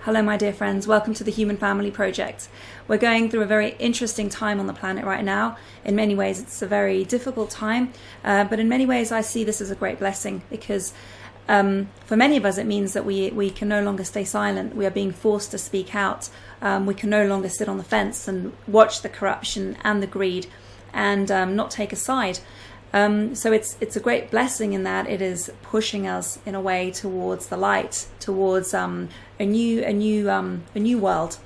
Hello my dear friends, welcome to the Human Family Project. We're going through a very interesting time on the planet right now. In many ways it's a very difficult time, but in many ways I see this as a great blessing because for many of us it means that we can no longer stay silent. We are being forced to speak out. We can no longer sit on the fence and watch the corruption and the greed and not take a side. So it's a great blessing in that it is pushing us in a way towards the light, towards a new world.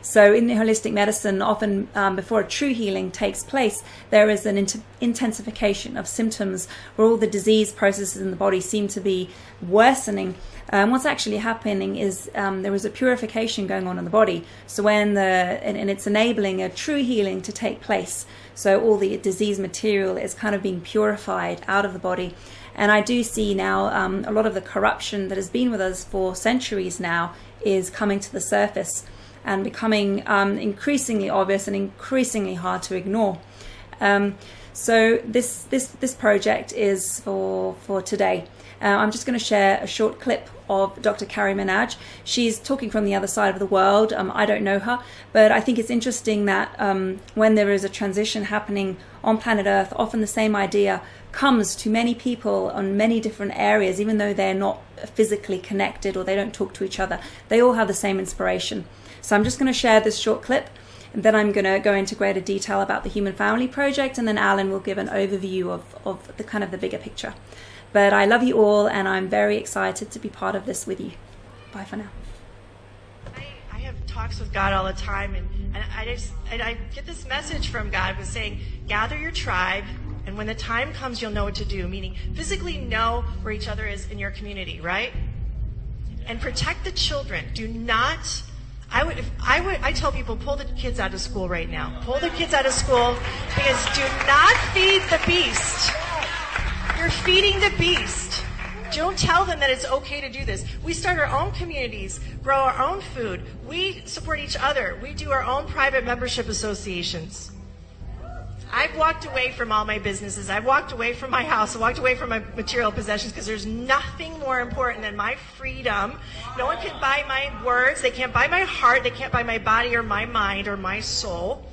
So in the holistic medicine, often before a true healing takes place, there is an intensification of symptoms where all the disease processes in the body seem to be worsening. What's actually happening is there is a purification going on in the body. So and it's enabling a true healing to take place. So all the disease material is kind of being purified out of the body. And I do see now a lot of the corruption that has been with us for centuries now is coming to the surface and becoming increasingly obvious and increasingly hard to ignore. So this project is for today. I'm just going to share a short clip of Dr. Carrie Minaj. She's talking from the other side of the world. I don't know her, but I think it's interesting that when there is a transition happening on planet Earth, often the same idea comes to many people on many different areas, even though they're not physically connected or they don't talk to each other. They all have the same inspiration. So I'm just going to share this short clip, and then I'm going to go into greater detail about the Human Family Project, and then Alan will give an overview of the kind of the bigger picture. But I love you all, and I'm very excited to be part of this with you. Bye for now. I have talks with God all the time, and I get this message from God was saying, gather your tribe, and when the time comes, you'll know what to do, meaning physically know where each other is in your community, right? And protect the children. Do not... I tell people, pull the kids out of school right now. Pull the kids out of school because do not feed the beast. You're feeding the beast. Don't tell them that it's okay to do this. We start our own communities, grow our own food. We support each other. We do our own private membership associations. I've walked away from all my businesses. I've walked away from my house. I walked away from my material possessions because there's nothing more important than my freedom. No one can buy my words. They can't buy my heart. They can't buy my body or my mind or my soul.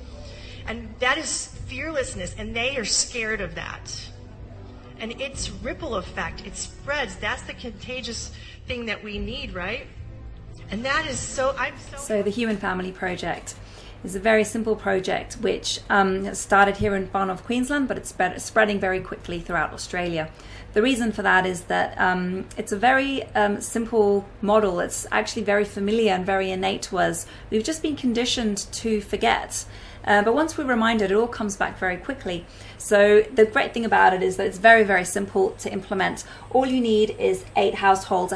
And that is fearlessness, and they are scared of that. And it's ripple effect. It spreads. That's the contagious thing that we need, right? And that is so... So the Human Family Project is a very simple project which has started here in Far North Queensland, but it's spreading very quickly throughout Australia. The reason for that is that it's a very simple model. It's actually very familiar and very innate to us. We've just been conditioned to forget. But once we're reminded, it all comes back very quickly. So the great thing about it is that it's very, very simple to implement. All you need is 8 households.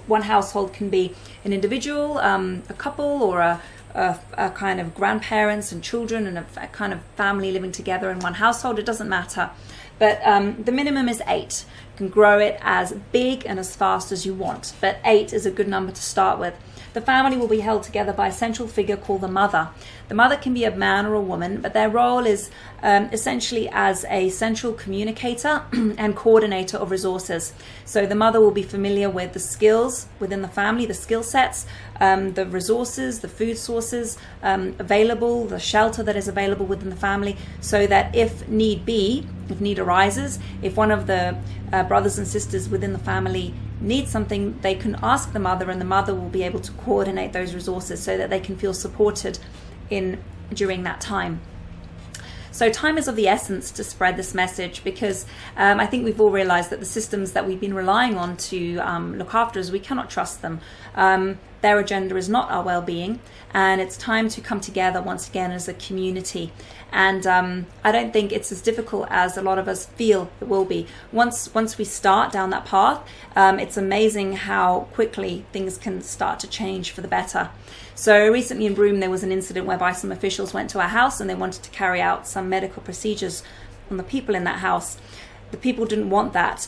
One household can be an individual, a couple, or a kind of grandparents and children and a kind of family living together in one household. It doesn't matter. But the minimum is 8. You can grow it as big and as fast as you want, but 8 is a good number to start with. The family will be held together by a central figure called the mother. The mother can be a man or a woman, but their role is essentially as a central communicator and coordinator of resources. So the mother will be familiar with the skills within the family, the skill sets, the resources, the food sources available, the shelter that is available within the family, so that if need arises, if one of the brothers and sisters within the family need something, they can ask the mother, and the mother will be able to coordinate those resources so that they can feel supported during that time. So time is of the essence to spread this message, because I think we've all realized that the systems that we've been relying on to look after us, we cannot trust them. Their agenda is not our well-being, and it's time to come together once again as a community. And I don't think it's as difficult as a lot of us feel it will be. Once we start down that path, it's amazing how quickly things can start to change for the better. So recently in Broome, there was an incident whereby some officials went to our house and they wanted to carry out some medical procedures on the people in that house. The people didn't want that.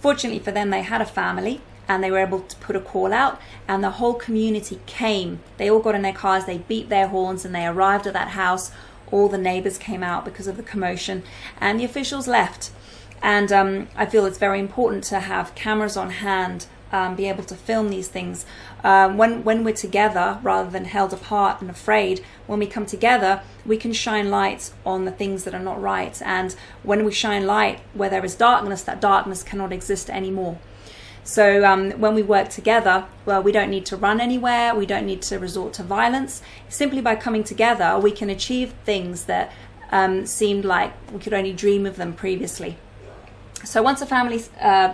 Fortunately for them, they had a family, and they were able to put a call out, and the whole community came. They all got in their cars, they beat their horns, and they arrived at that house. All the neighbors came out because of the commotion, and the officials left. And I feel it's very important to have cameras on hand, be able to film these things. When we're together, rather than held apart and afraid, when we come together, we can shine light on the things that are not right. And when we shine light where there is darkness, that darkness cannot exist anymore. So when we work together, well, we don't need to run anywhere. We don't need to resort to violence. Simply by coming together, we can achieve things that seemed like we could only dream of them previously. So once a family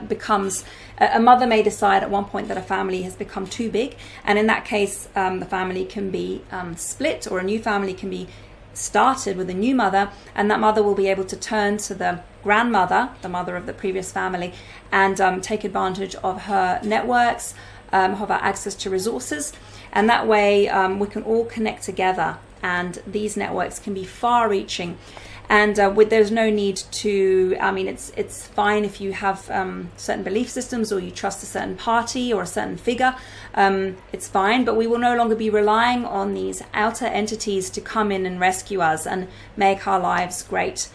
becomes, a mother may decide at one point that a family has become too big, and in that case the family can be split, or a new family can be started with a new mother, and that mother will be able to turn to the grandmother, the mother of the previous family, and take advantage of her networks, of her access to resources, and that way we can all connect together, and these networks can be far-reaching. And there's no need to, I mean, it's fine if you have certain belief systems, or you trust a certain party or a certain figure, it's fine, but we will no longer be relying on these outer entities to come in and rescue us and make our lives great.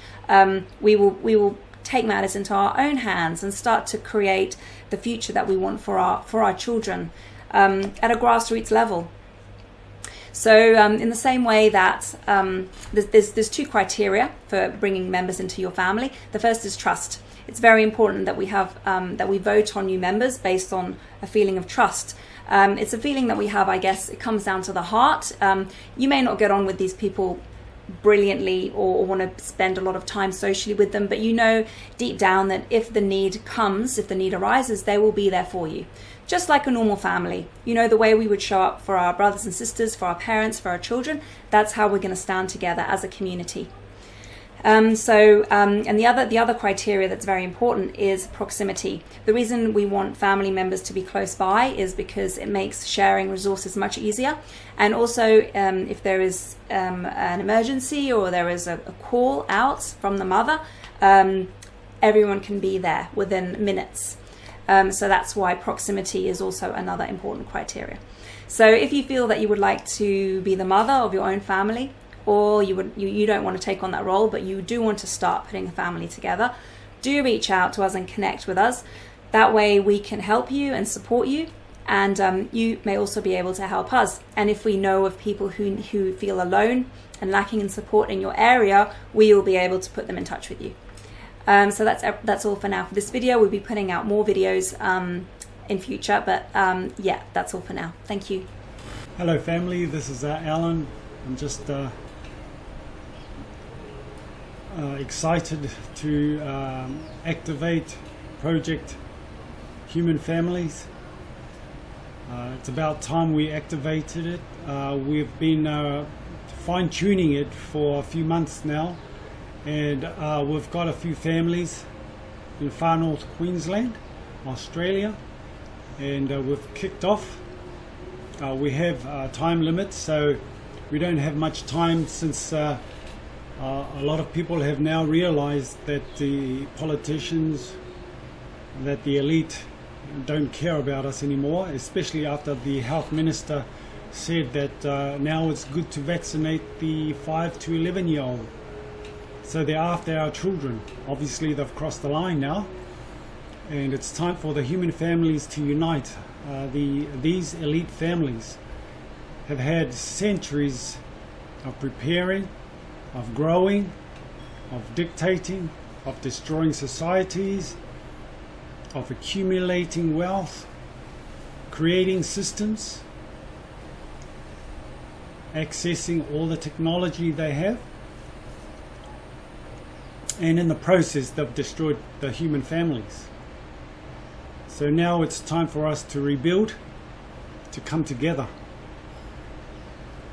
We will take matters into our own hands and start to create the future that we want for our children at a grassroots level. So in the same way that there's two criteria for bringing members into your family. The first is trust. It's very important that we have that we vote on new members based on a feeling of trust. It's a feeling that we have, I guess, it comes down to the heart. You may not get on with these people brilliantly or want to spend a lot of time socially with them, but you know deep down that if the need comes, if the need arises, they will be there for you. Just like a normal family, you know, the way we would show up for our brothers and sisters, for our parents, for our children, that's how we're going to stand together as a community. And the other criteria that's very important is proximity. The reason we want family members to be close by is because it makes sharing resources much easier. And also, if there is an emergency or there is a call out from the mother, everyone can be there within minutes. So that's why proximity is also another important criteria. So if you feel that you would like to be the mother of your own family, or you don't want to take on that role, but you do want to start putting a family together, do reach out to us and connect with us. That way we can help you and support you, and you may also be able to help us. And if we know of people who feel alone and lacking in support in your area, we will be able to put them in touch with you. So that's all for now for this video. We'll be putting out more videos in future, but yeah, that's all for now. Thank you. Hello family, this is Alan. I'm just excited to activate Project Human Families. It's about time we activated it. We've been fine-tuning it for a few months now, and we've got a few families in far north Queensland, Australia, and we've kicked off. We have time limits, so we don't have much time, since a lot of people have now realized that the politicians, that the elite don't care about us anymore, especially after the health minister said that now it's good to vaccinate the 5 to 11-year-old. So they're after our children. Obviously they've crossed the line now, and it's time for the human families to unite. These elite families have had centuries of preparing, of growing, of dictating, of destroying societies, of accumulating wealth, creating systems, accessing all the technology they have, and in the process they've destroyed the human families. So now it's time for us to rebuild, to come together.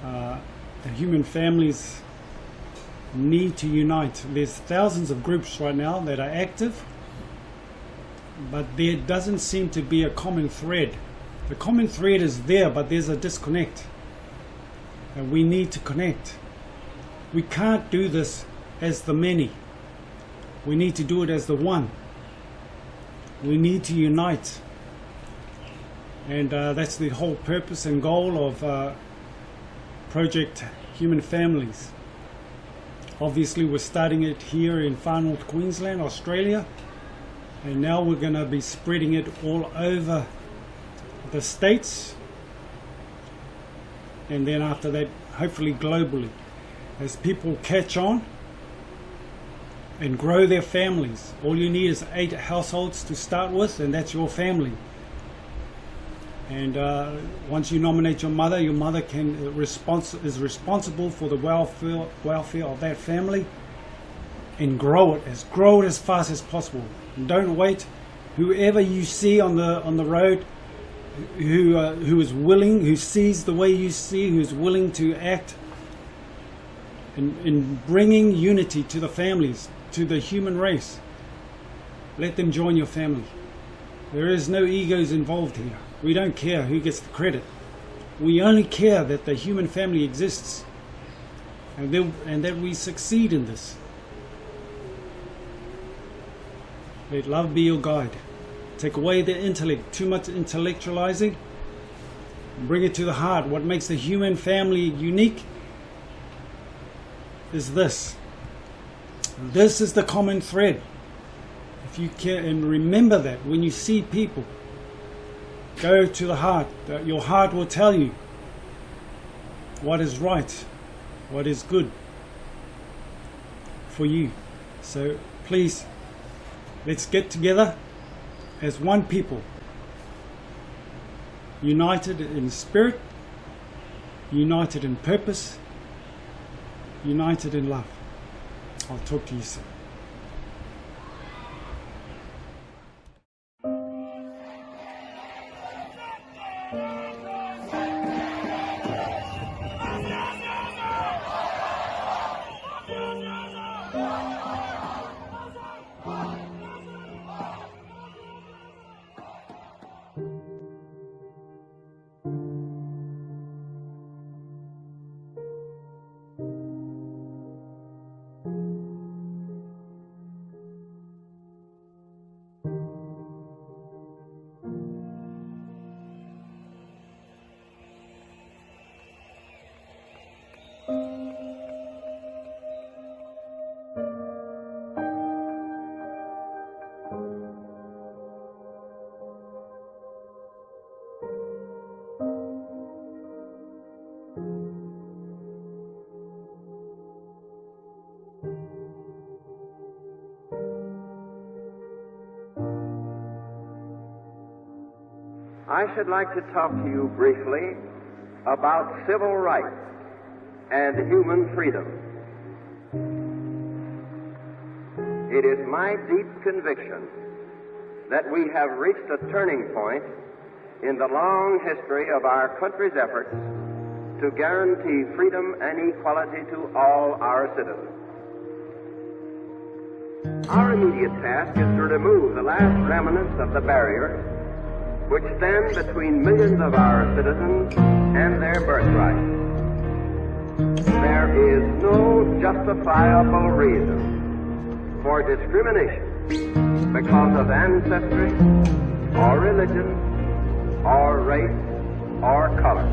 The human families need to unite. There's thousands of groups right now that are active, but there doesn't seem to be a common thread. The common thread is there, but there's a disconnect, and we need to connect. We can't do this as the many. We need to do it as the one. We need to unite, and that's the whole purpose and goal of Project Human Families. Obviously we're starting it here in far north Queensland, Australia, And now we're going to be spreading it all over the States, and then after that, hopefully globally, as people catch on and grow their families. All you need is 8 households to start with, and that's your family. And once you nominate your mother can is responsible for the welfare of that family, and grow it as fast as possible. And don't wait. Whoever you see on the road, who is willing, who sees the way you see, who is willing to act in bringing unity to the families, to the human race, let them join your family. There is no egos involved here. We don't care who gets the credit. We only care that the human family exists, and that we succeed in this. Let love be your guide. Take away the intellect, too much intellectualizing, and bring it to the heart. What makes the human family unique is this. This is the common thread. If you care, and remember that when you see people, go to the heart. Your heart will tell you what is right, what is good for you. So please, let's get together as one people, united in spirit, united in purpose, united in love. I'll talk to you soon. I should like to talk to you briefly about civil rights and human freedom. It is my deep conviction that we have reached a turning point in the long history of our country's efforts to guarantee freedom and equality to all our citizens. Our immediate task is to remove the last remnants of the barriers which stand between millions of our citizens and their birthright. There is no justifiable reason for discrimination because of ancestry, or religion, or race, or color.